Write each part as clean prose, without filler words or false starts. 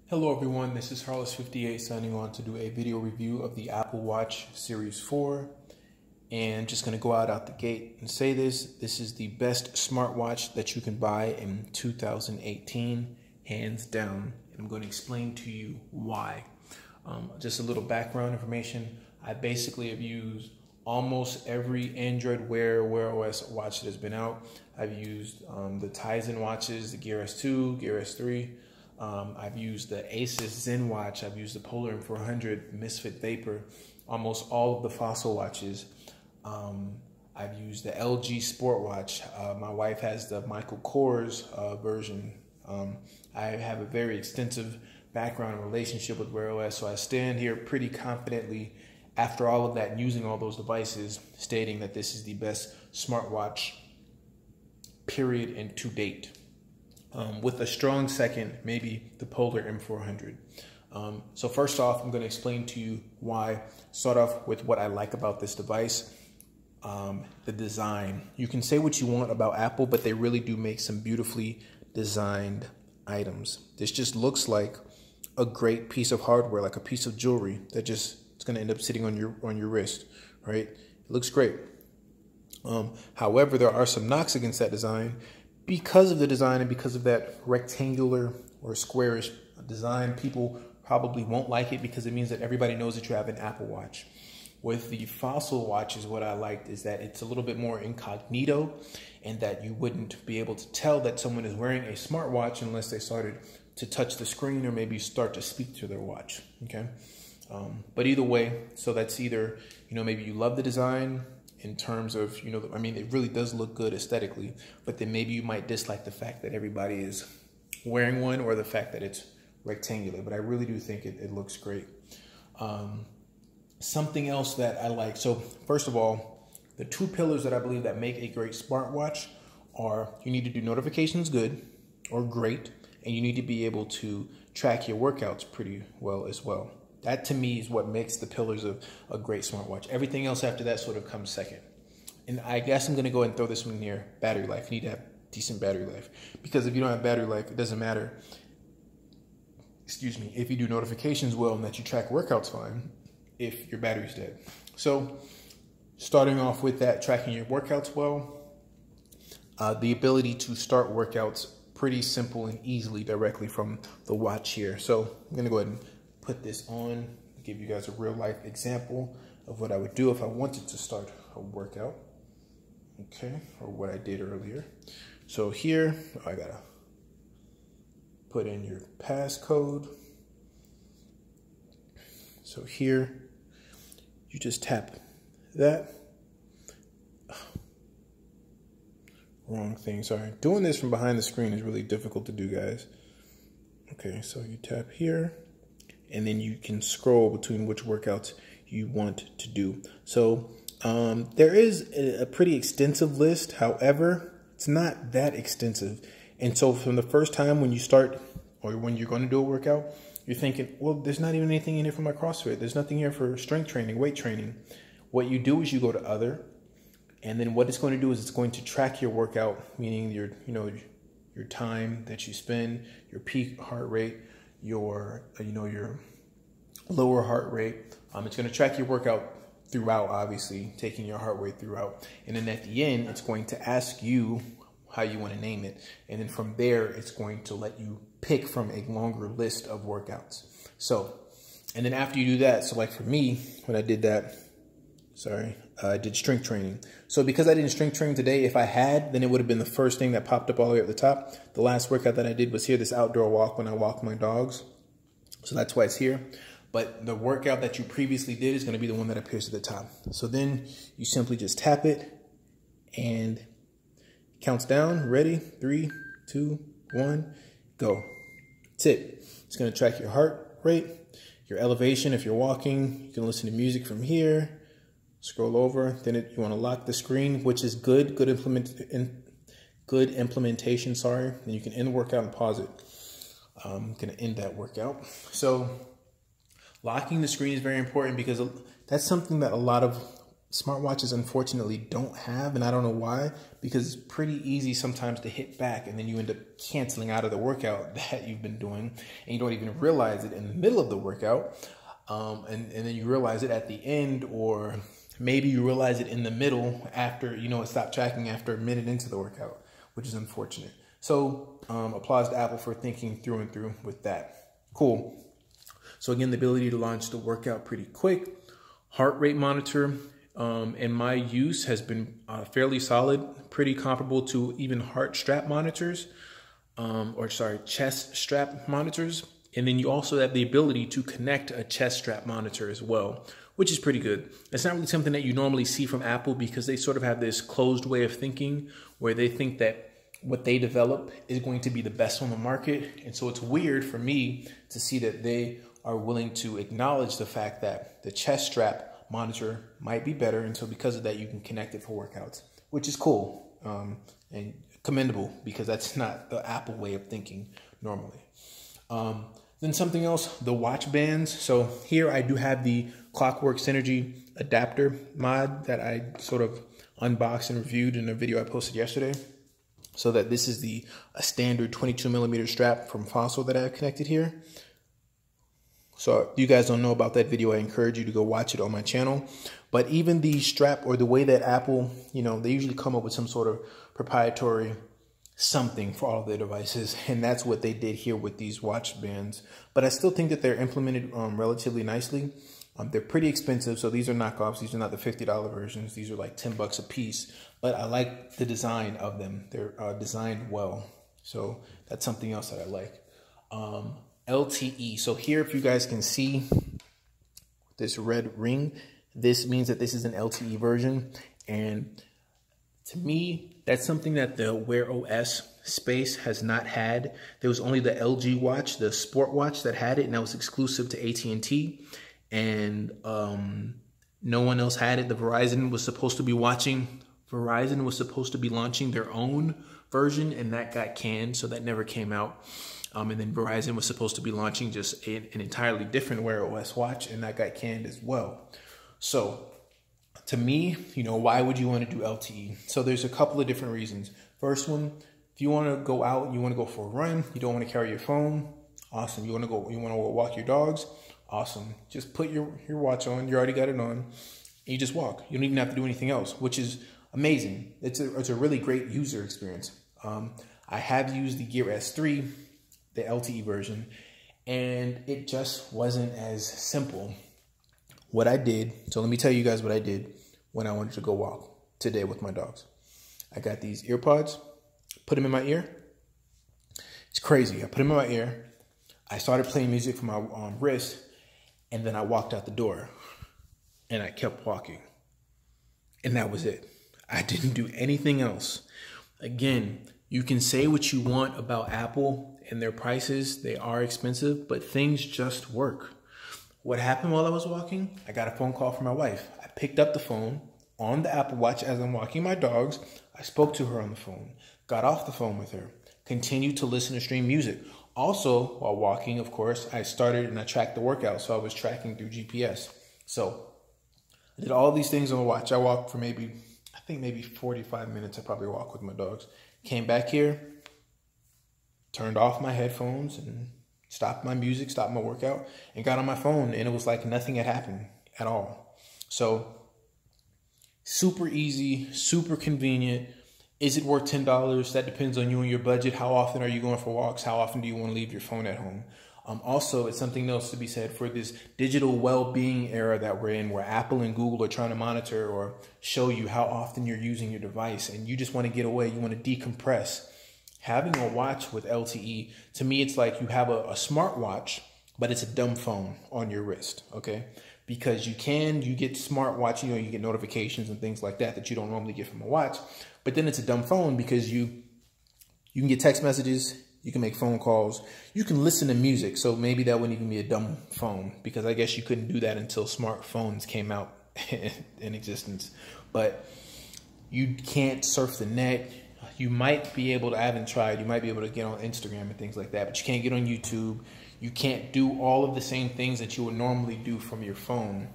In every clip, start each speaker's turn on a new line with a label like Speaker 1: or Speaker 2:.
Speaker 1: Hello everyone, this is Harless58 signing on to do a video review of the Apple Watch Series 4. And just going to go out the gate and say this is the best smartwatch that you can buy in 2018, hands down. And I'm going to explain to you why. Just a little background information. I basically have used almost every Android Wear OS watch that has been out. I've used the Tizen watches, the Gear S2, Gear S3. I've used the Asus Zen watch. I've used the Polar M400, Misfit Vapor, almost all of the Fossil watches. I've used the LG Sport watch. My wife has the Michael Kors version. I have a very extensive background and relationship with Wear OS, so I stand here pretty confidently after all of that and using all those devices, stating that this is the best smartwatch, period, and to date. With a strong second, maybe the Polar M400. So first off, I'm going to explain to you why. Start off with what I like about this device. The design. You can say what you want about Apple, but they really do make some beautifully designed items. This just looks like a great piece of hardware, like a piece of jewelry that just it's going to end up sitting on your wrist, right? It looks great. However, there are some knocks against that design. Because of the design and because of that rectangular or squarish design, people probably won't like it because it means that everybody knows that you have an Apple Watch. With the Fossil watches, what I liked is that it's a little bit more incognito and that you wouldn't be able to tell that someone is wearing a smartwatch unless they started to touch the screen or maybe start to speak to their watch, okay? But either way, so that's either, maybe you love the design, in terms of, I mean, it really does look good aesthetically, but then maybe you might dislike the fact that everybody is wearing one or the fact that it's rectangular, but I really do think it looks great. Something else that I like, so first of all, the two pillars that I believe that make a great smartwatch are you need to do notifications good or great, and you need to be able to track your workouts pretty well as well. That, to me, is what makes the pillars of a great smartwatch. Everything else after that sort of comes second. And I guess I'm going to go ahead and throw this one near battery life. You need to have decent battery life. Because if you don't have battery life, it doesn't matter, if you do notifications well and that you track workouts fine, if your battery's dead. So, starting off with that, tracking your workouts well, the ability to start workouts pretty simple and easily directly from the watch here. So, I'm going to go ahead and put this on, give you guys a real life example of what I would do if I wanted to start a workout, okay, or what I did earlier. So here, I gotta put in your passcode. So here, you just tap that. Wrong thing, sorry. Doing this from behind the screen is really difficult to do, guys. Okay, so you tap here, and then you can scroll between which workouts you want to do. So there is a pretty extensive list. However, it's not that extensive. And so from the first time when you start or when you're going to do a workout, you're thinking, well, there's not even anything in here for my CrossFit. There's nothing here for strength training, weight training. What you do is you go to other, and then what it's going to do is it's going to track your workout, meaning your time that you spend, your peak heart rate, your lower heart rate. It's going to track your workout throughout, obviously, taking your heart rate throughout. And then at the end, it's going to ask you how you want to name it. And then from there, it's going to let you pick from a longer list of workouts. So, and then after you do that, so like for me, when I did that, I did strength training. So because I didn't strength train today, if I had, then it would have been the first thing that popped up all the way at the top. The last workout that I did was here, this outdoor walk when I walk my dogs. So that's why it's here. But the workout that you previously did is going to be the one that appears at the top. So then you simply just tap it and it counts down. Ready? 3, 2, 1, go. That's it. It's going to track your heart rate, your elevation. If you're walking, you can listen to music from here. Scroll over. Then you want to lock the screen, which is good implementation. Sorry. Then you can end the workout and pause it. I'm going to end that workout. So locking the screen is very important because that's something that a lot of smartwatches unfortunately don't have, and I don't know why, because it's pretty easy sometimes to hit back and then you end up canceling out of the workout that you've been doing and you don't even realize it in the middle of the workout. And then you realize it at the end, or maybe you realize it in the middle after, you know, it stopped tracking after a minute into the workout, which is unfortunate. So applause to Apple for thinking through and through with that. Cool. So again, the ability to launch the workout pretty quick. Heart rate monitor in my use has been fairly solid, pretty comparable to even heart strap monitors, chest strap monitors. And then you also have the ability to connect a chest strap monitor as well, which is pretty good. It's not really something that you normally see from Apple because they sort of have this closed way of thinking where they think that what they develop is going to be the best on the market. And so it's weird for me to see that they are willing to acknowledge the fact that the chest strap monitor might be better. And so because of that, you can connect it for workouts, which is cool and commendable because that's not the Apple way of thinking normally. Then something else, the watch bands. So here I do have the Clockwork Synergy adapter mod that I sort of unboxed and reviewed in a video I posted yesterday. So that this is a standard 22mm strap from Fossil that I have connected here. So if you guys don't know about that video, I encourage you to go watch it on my channel. But even the strap, or the way that Apple, you know, they usually come up with some sort of proprietary something for all of their devices, and that's what they did here with these watch bands. But I still think that they're implemented relatively nicely. They're pretty expensive, so these are knockoffs. These are not the $50 versions. These are like 10 bucks a piece, but I like the design of them. They're designed well, so that's something else that I like. LTE. So here, if you guys can see this red ring, this means that this is an LTE version, and to me, that's something that the Wear OS space has not had. There was only the LG watch, the sport watch, that had it, and that was exclusive to AT&T. And no one else had it. Verizon was supposed to be launching their own version, and that got canned, so that never came out. And then Verizon was supposed to be launching just an entirely different Wear OS watch, and that got canned as well. So to me, you know, why would you want to do LTE? So there's a couple of different reasons. First one, if you want to go out, you want to go for a run, you don't want to carry your phone, awesome. You want to walk your dogs, awesome. Just put your watch on, you already got it on, and you just walk. You don't even have to do anything else, which is amazing. It's a really great user experience. I have used the Gear S3, the LTE version, and it just wasn't as simple. What I did, so let me tell you guys what I did when I wanted to go walk today with my dogs. I got these earpods, put them in my ear. It's crazy. I put them in my ear. I started playing music from my wrist, and then I walked out the door, and I kept walking. And that was it. I didn't do anything else. Again, you can say what you want about Apple and their prices. They are expensive, but things just work. What happened while I was walking? I got a phone call from my wife. I picked up the phone on the Apple Watch as I'm walking my dogs. I spoke to her on the phone, got off the phone with her, continued to listen to stream music. Also, while walking, of course, I started and I tracked the workout. So I was tracking through GPS. So I did all these things on the watch. I walked for maybe 45 minutes. I probably walked with my dogs. Came back here, turned off my headphones and stopped my music, stopped my workout, and got on my phone, and it was like nothing had happened at all. So super easy, super convenient. Is it worth $10? That depends on you and your budget. How often are you going for walks? How often do you want to leave your phone at home? Also, it's something else to be said for this digital well-being era that we're in, where Apple and Google are trying to monitor or show you how often you're using your device, and you just want to get away. You want to decompress. Having a watch with LTE, to me, it's like you have a smartwatch, but it's a dumb phone on your wrist, okay? Because you get smartwatch, you know, you get notifications and things like that you don't normally get from a watch. But then it's a dumb phone because you can get text messages, you can make phone calls, you can listen to music. So maybe that wouldn't even be a dumb phone, because I guess you couldn't do that until smartphones came out in existence. But you can't surf the net. You might be able to, I haven't tried, you might be able to get on Instagram and things like that, but you can't get on YouTube. You can't do all of the same things that you would normally do from your phone.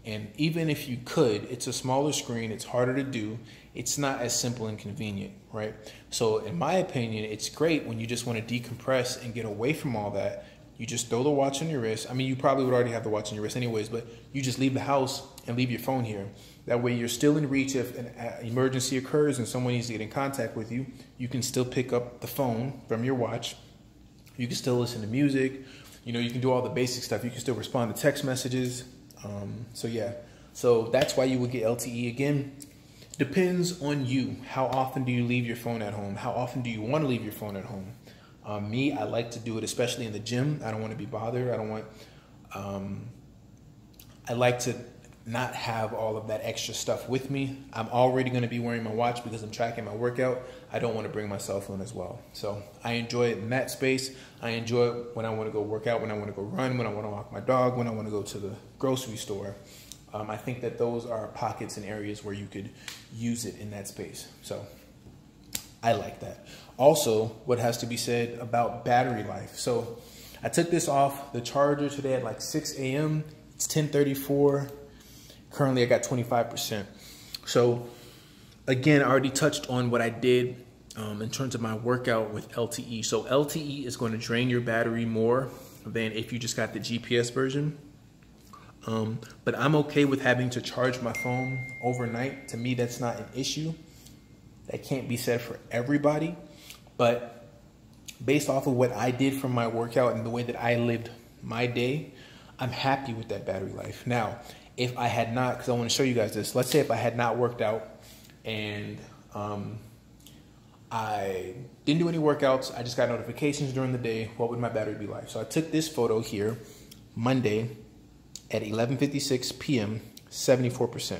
Speaker 1: And even if you could, it's a smaller screen, it's harder to do, it's not as simple and convenient, right? So in my opinion, it's great when you just want to decompress and get away from all that. You just throw the watch on your wrist. I mean, you probably would already have the watch on your wrist anyways, but you just leave the house and leave your phone here. That way you're still in reach if an emergency occurs and someone needs to get in contact with you. You can still pick up the phone from your watch. You can still listen to music. You know, you can do all the basic stuff. You can still respond to text messages. So yeah, so that's why you would get LTE. Again, depends on you. How often do you leave your phone at home? How often do you want to leave your phone at home? Me, I like to do it, especially in the gym. I don't want to be bothered. I don't want, I like to not have all of that extra stuff with me. I'm already going to be wearing my watch because I'm tracking my workout. I don't want to bring my cell phone as well. So I enjoy it in that space. I enjoy it when I want to go work out, when I want to go run, when I want to walk my dog, when I want to go to the grocery store. I think that those are pockets and areas where you could use it in that space. So I like that. Also, what has to be said about battery life. So I took this off the charger today at like 6 a.m. It's 10:34. Currently, I got 25%. So again, I already touched on what I did in terms of my workout with LTE. So LTE is going to drain your battery more than if you just got the GPS version. But I'm okay with having to charge my phone overnight. To me, that's not an issue. That can't be said for everybody. But based off of what I did from my workout and the way that I lived my day, I'm happy with that battery life. Now, if I had not, because I want to show you guys this. Let's say if I had not worked out and I didn't do any workouts, I just got notifications during the day, what would my battery be like? So I took this photo here, Monday at 11:56 p.m., 74%.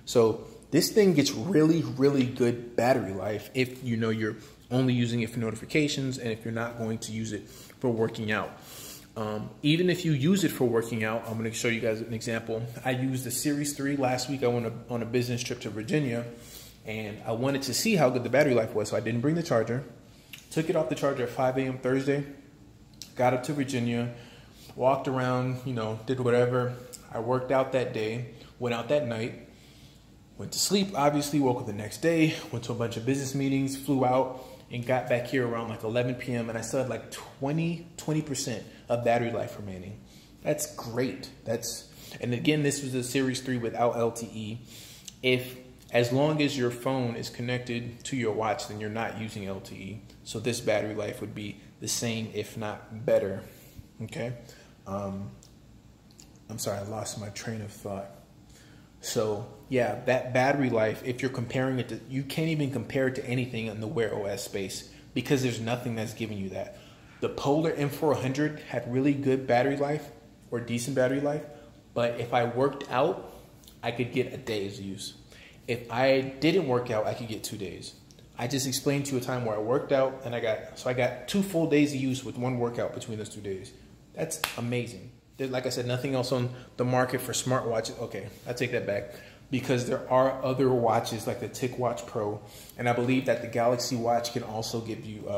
Speaker 1: So this thing gets really, really good battery life if you know you're only using it for notifications and if you're not going to use it for working out. Even if you use it for working out, I'm going to show you guys an example. I used the Series 3 last week. I went on a business trip to Virginia, and I wanted to see how good the battery life was, so I didn't bring the charger. Took it off the charger at 5 a.m. Thursday, got up to Virginia, walked around, you know, did whatever. I worked out that day, went out that night, went to sleep, obviously, woke up the next day, went to a bunch of business meetings, flew out, and got back here around like 11 p.m. and I still had like 20% of battery life remaining. That's great. And again, this was a Series 3 without LTE. As long as your phone is connected to your watch, then you're not using LTE. So this battery life would be the same, if not better. Okay. I'm sorry, I lost my train of thought. So yeah, that battery life, if you're comparing it to, you can't even compare it to anything in the Wear OS space because there's nothing that's giving you that. The Polar M400 had really good battery life or decent battery life, but if I worked out, I could get a day's use. If I didn't work out, I could get 2 days. I just explained to you a time where I worked out and I got 2 full days of use with one workout between those 2 days. That's amazing. Like I said, nothing else on the market for smartwatches. Okay, I take that back because there are other watches like the TicWatch Pro, and I believe that the Galaxy Watch can also give you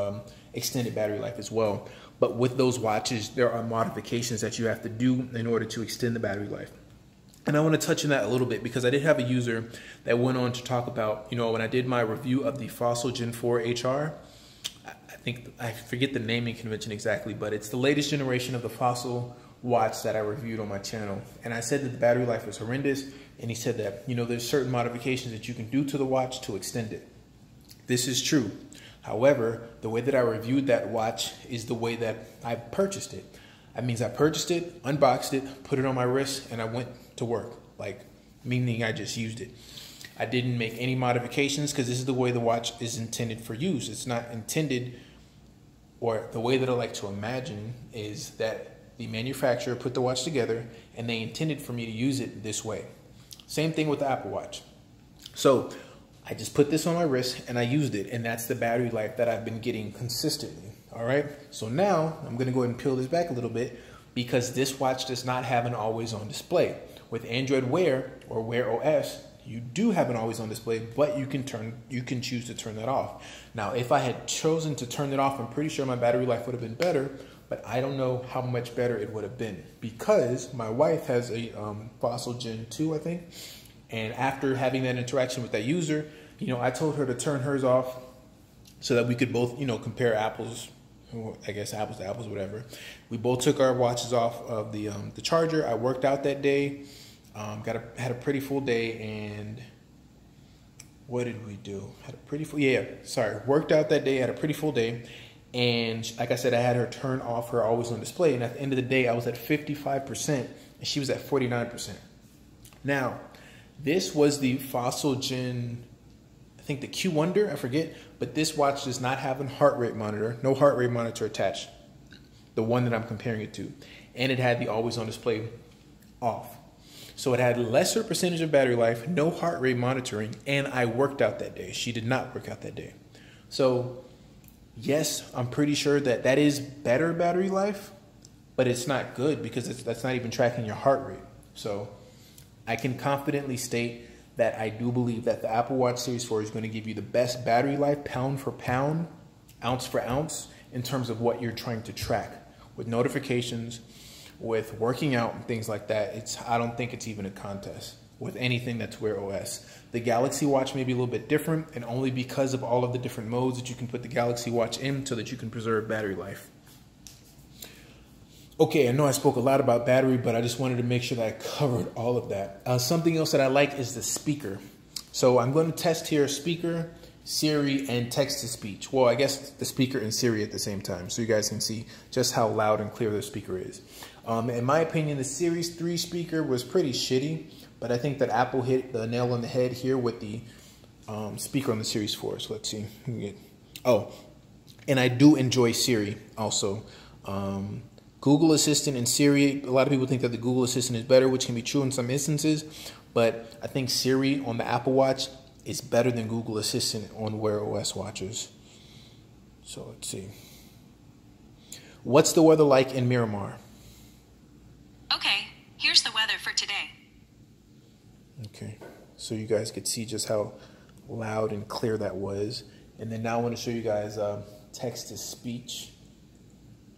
Speaker 1: extended battery life as well. But with those watches, there are modifications that you have to do in order to extend the battery life. And I want to touch on that a little bit because I did have a user that went on to talk about, you know, when I did my review of the Fossil Gen 4 HR, I forget the naming convention exactly, but it's the latest generation of the Fossil watch that I reviewed on my channel. And I said that the battery life was horrendous. And he said that, you know, there's certain modifications that you can do to the watch to extend it. This is true. However, the way that I reviewed that watch is the way that I purchased it. That means I purchased it, unboxed it, put it on my wrist, and I went to work. Like, meaning I just used it. I didn't make any modifications because this is the way the watch is intended for use. It's not intended, or the way that I like to imagine is that the manufacturer put the watch together and they intended for me to use it this way. Same thing with the Apple Watch. So I just put this on my wrist and I used it, and that's the battery life that I've been getting consistently. All right. So now I'm going to go ahead and peel this back a little bit because this watch does not have an always on display. With Android Wear or Wear OS, you do have an always on display, but you can choose to turn that off. Now, if I had chosen to turn it off, I'm pretty sure my battery life would have been better, but I don't know how much better it would have been, because my wife has a Fossil Gen 2, I think. And after having that interaction with that user, I told her to turn hers off so that we could both, compare apples, I guess apples to apples, whatever. We both took our watches off of the charger. I worked out that day, had a pretty full day, and what did we do? Worked out that day, had a pretty full day. And like I said, I had her turn off her always on display. And at the end of the day, I was at 55% and she was at 49%. Now, this was the Fossil Gen, I think the Q Wonder, I forget. But this watch does not have a heart rate monitor, no heart rate monitor attached. The one that I'm comparing it to. And it had the always on display off. So it had lesser percentage of battery life, no heart rate monitoring, and I worked out that day. She did not work out that day. So yes, I'm pretty sure that is better battery life, but it's not good because that's not even tracking your heart rate. So I can confidently state that I do believe that the Apple Watch Series 4 is going to give you the best battery life, pound for pound, ounce for ounce, in terms of what you're trying to track with notifications, with working out and things like that. I don't think it's even a contest with anything that's Wear OS. The Galaxy Watch may be a little bit different, and only because of all of the different modes that you can put the Galaxy Watch in so that you can preserve battery life. Okay, I know I spoke a lot about battery, but I just wanted to make sure that I covered all of that. Something else that I like is the speaker. So I'm going to test here speaker, Siri, and text-to-speech. Well, I guess the speaker and Siri at the same time, so you guys can see just how loud and clear the speaker is. In my opinion, the Series 3 speaker was pretty shitty, but I think that Apple hit the nail on the head here with the speaker on the Series 4. So let's see. Oh, and I do enjoy Siri also. Google Assistant and Siri, a lot of people think that the Google Assistant is better, which can be true in some instances, but I think Siri on the Apple Watch is better than Google Assistant on Wear OS watches. So let's see. What's the weather like in Miramar?
Speaker 2: Okay, here's the weather for today.
Speaker 1: Okay, so you guys could see just how loud and clear that was. And then now I want to show you guys text-to-speech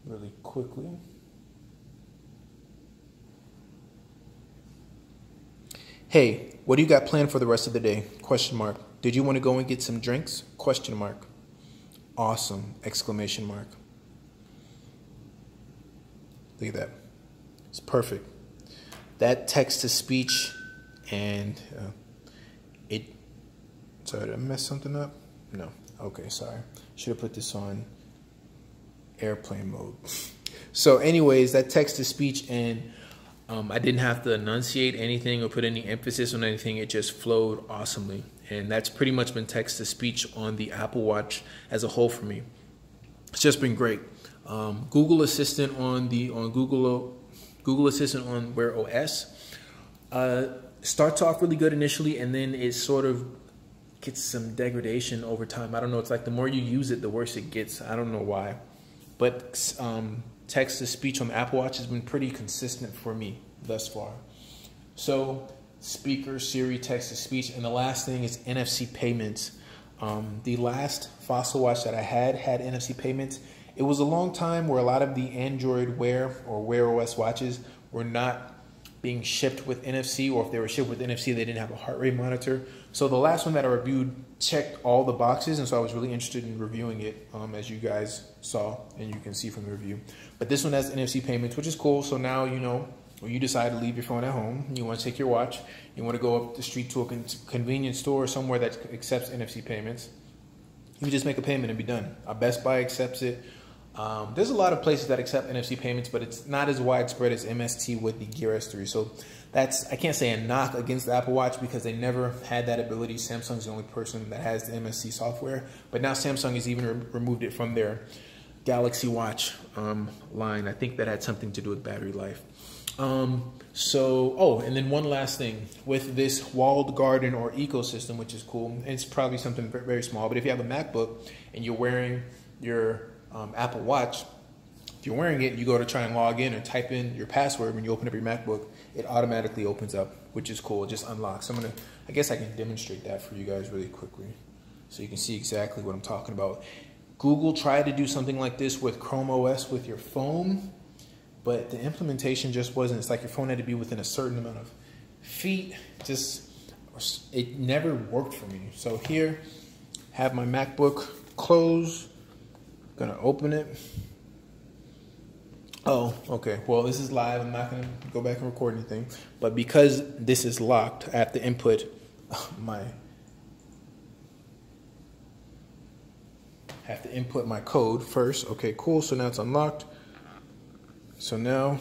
Speaker 1: really quickly. Hey, what do you got planned for the rest of the day? Question mark. Did you want to go and get some drinks? Question mark. Awesome! Exclamation mark. Look at that. It's perfect. That text-to-speech and sorry, did I mess something up? No. Okay, sorry. Should have put this on airplane mode. So anyways, that text-to-speech, and I didn't have to enunciate anything or put any emphasis on anything. It just flowed awesomely. And that's pretty much been text-to-speech on the Apple Watch as a whole for me. It's just been great. Google Assistant on Google Assistant on Wear OS starts off really good initially, and then it sort of gets some degradation over time. I don't know. It's like the more you use it, the worse it gets. I don't know why. But text-to-speech on the Apple Watch has been pretty consistent for me thus far. So speaker, Siri, text-to-speech, and the last thing is NFC payments. The last Fossil watch that I had NFC payments. It was a long time where a lot of the Android Wear or Wear OS watches were not being shipped with NFC, or if they were shipped with NFC, they didn't have a heart rate monitor. So the last one that I reviewed checked all the boxes, and so I was really interested in reviewing it, as you guys saw and you can see from the review. But this one has NFC payments, which is cool. So now, you know, when you decide to leave your phone at home, you want to take your watch, you want to go up the street to a convenience store or somewhere that accepts NFC payments, you just make a payment and be done. Best Buy accepts it. There's a lot of places that accept NFC payments, but it's not as widespread as MST with the Gear S3. So I can't say a knock against the Apple Watch because they never had that ability. Samsung's the only person that has the MST software, but now Samsung has even removed it from their Galaxy Watch line. I think that had something to do with battery life. And then one last thing with this walled garden or ecosystem, which is cool. It's probably something very small, but if you have a MacBook and you're wearing your Apple Watch, if you're wearing it, you go to try and log in or type in your password when you open up your MacBook, it automatically opens up which is cool. It just unlocks. I guess I can demonstrate that for you guys really quickly so you can see exactly what I'm talking about. Google tried to do something like this with Chrome OS with your phone, but the implementation just wasn't. It's like your phone had to be within a certain amount of feet. It never worked for me. So here, have my MacBook closed. Gonna open it. Oh, okay. Well, this is live. I'm not gonna go back and record anything. But because this is locked, I have to input my code first. Okay, cool. So now it's unlocked. So now,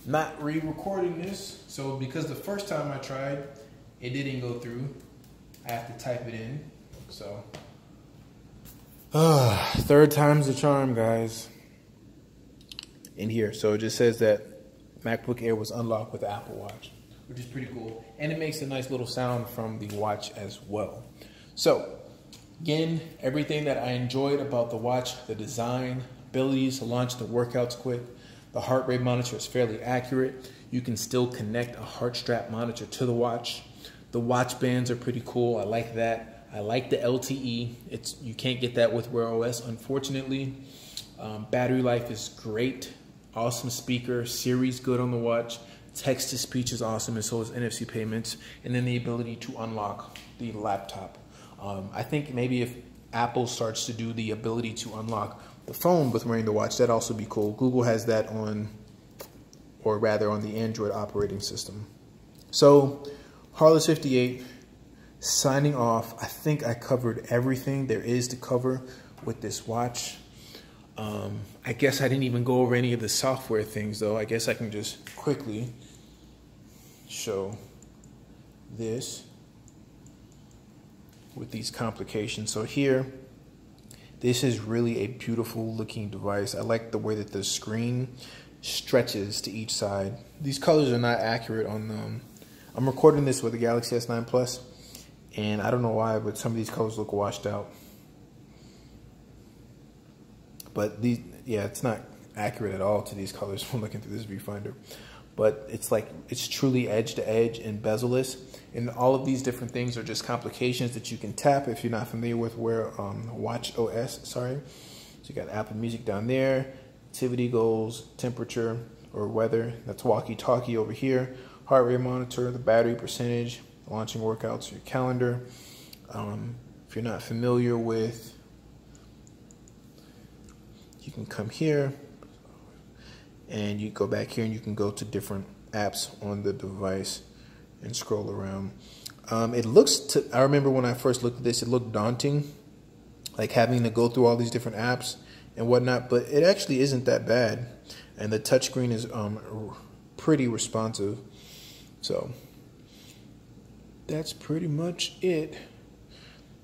Speaker 1: not re-recording this. So because the first time I tried, it didn't go through. I have to type it in. So, third time's the charm, guys. In here, so it just says that MacBook Air was unlocked with the Apple Watch, which is pretty cool. And it makes a nice little sound from the watch as well. So, again, everything that I enjoyed about the watch, the design, abilities to launch the workouts quick, the heart rate monitor is fairly accurate. You can still connect a heart strap monitor to the watch. The watch bands are pretty cool. I like that. I like the LTE. You can't get that with Wear OS, unfortunately. Battery life is great. Awesome speaker. Siri's good on the watch. Text to speech is awesome, and so is NFC payments. And then the ability to unlock the laptop. I think maybe if Apple starts to do the ability to unlock the phone with wearing the watch, that'd also be cool. Google has that on the Android operating system. So, Harless58 signing off. I think I covered everything there is to cover with this watch. I guess I didn't even go over any of the software things, though. I guess I can just quickly show this with these complications. So here, this is really a beautiful looking device. I like the way that the screen stretches to each side. These colors are not accurate on I'm recording this with a Galaxy S9 Plus, and I don't know why, but some of these colors look washed out. But it's not accurate at all to these colors when looking through this viewfinder. But it's truly edge to edge and bezel-less. And all of these different things are just complications that you can tap if you're not familiar with Watch OS, sorry. So you got Apple Music down there, activity goals, temperature or weather, that's walkie-talkie over here, heart rate monitor, the battery percentage, launching workouts, your calendar. If you're not familiar with, you can come here and you go back here and you can go to different apps on the device and scroll around. I remember when I first looked at this, it looked daunting, like having to go through all these different apps and whatnot, but it actually isn't that bad. And the touchscreen is pretty responsive. So that's pretty much it.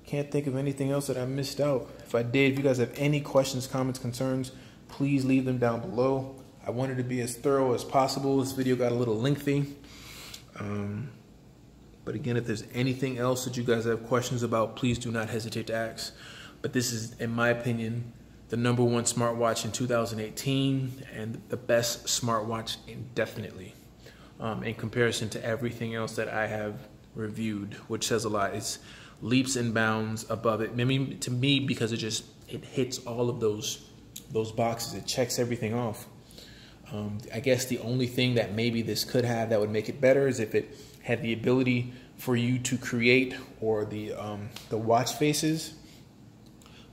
Speaker 1: Can't think of anything else that I missed out. If I did, if you guys have any questions, comments, concerns, please leave them down below. I wanted to be as thorough as possible. This video got a little lengthy. But again, if there's anything else that you guys have questions about, please do not hesitate to ask. But this is, in my opinion, the #1 smartwatch in 2018 and the best smartwatch indefinitely in comparison to everything else that I have reviewed, which says a lot. It's leaps and bounds above it. I mean, to me, because it hits all of those boxes. It checks everything off. I guess the only thing that maybe this could have that would make it better is if it had the ability for you to create or the watch faces.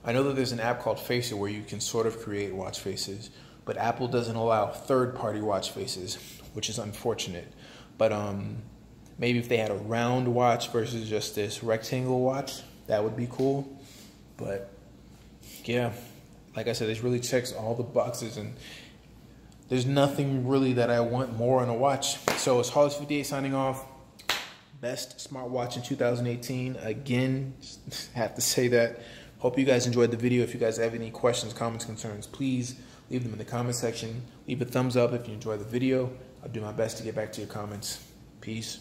Speaker 1: I know that there's an app called Facer where you can sort of create watch faces, but Apple doesn't allow third-party watch faces, which is unfortunate. But maybe if they had a round watch versus just this rectangle watch, that would be cool. But yeah, like I said, this really checks all the boxes, and there's nothing really that I want more on a watch. So it's Harless58 signing off. Best smartwatch in 2018. Again, have to say that. Hope you guys enjoyed the video. If you guys have any questions, comments, concerns, please leave them in the comment section. Leave a thumbs up if you enjoyed the video. I'll do my best to get back to your comments. Peace.